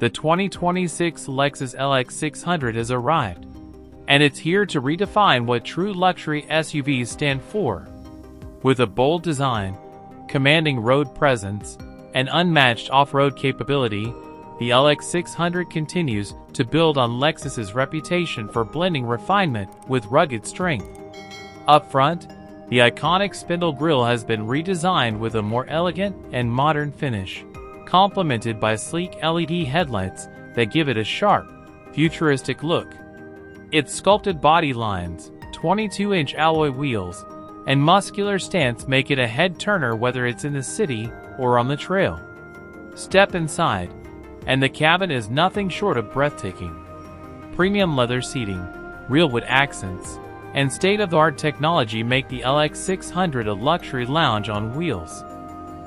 The 2026 Lexus LX600 has arrived, and it's here to redefine what true luxury SUVs stand for. With a bold design, commanding road presence, and unmatched off-road capability, the LX600 continues to build on Lexus's reputation for blending refinement with rugged strength. Up front, the iconic spindle grille has been redesigned with a more elegant and modern finish, complemented by sleek LED headlights that give it a sharp, futuristic look. Its sculpted body lines, 22-inch alloy wheels, and muscular stance make it a head-turner whether it's in the city or on the trail. Step inside, and the cabin is nothing short of breathtaking. Premium leather seating, real wood accents, and state-of-the-art technology make the LX600 a luxury lounge on wheels.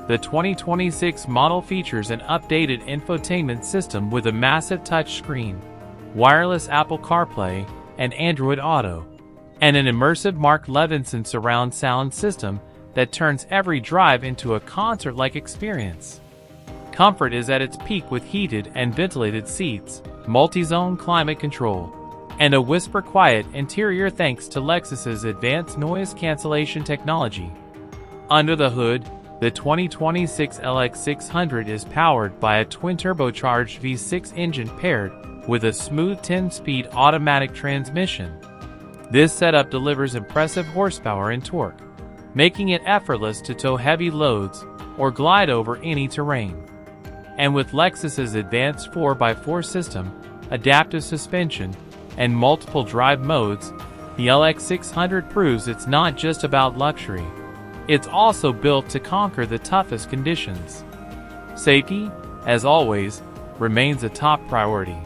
The 2026 model features an updated infotainment system with a massive touchscreen, wireless Apple CarPlay and Android Auto, and an immersive Mark Levinson surround sound system that turns every drive into a concert-like experience. Comfort is at its peak with heated and ventilated seats, multi-zone climate control, and a whisper-quiet interior thanks to Lexus's advanced noise cancellation technology. Under the hood, the 2026 LX600 is powered by a twin-turbocharged V6 engine paired with a smooth 10-speed automatic transmission. This setup delivers impressive horsepower and torque, making it effortless to tow heavy loads or glide over any terrain. And with Lexus's advanced 4x4 system, adaptive suspension, and multiple drive modes, the LX600 proves it's not just about luxury. It's also built to conquer the toughest conditions. Safety, as always, remains a top priority.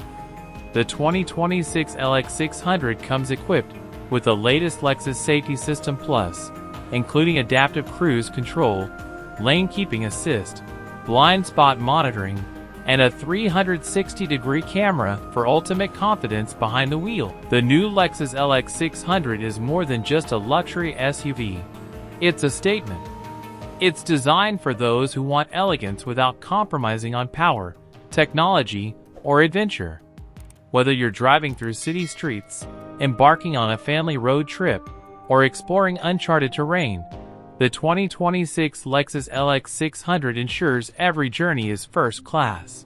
The 2026 LX600 comes equipped with the latest Lexus Safety System Plus, including adaptive cruise control, lane keeping assist, blind spot monitoring, and a 360-degree camera for ultimate confidence behind the wheel. The new Lexus LX600 is more than just a luxury SUV. It's a statement. It's designed for those who want elegance without compromising on power, technology, or adventure. Whether you're driving through city streets, embarking on a family road trip, or exploring uncharted terrain, the 2026 Lexus LX600 ensures every journey is first class.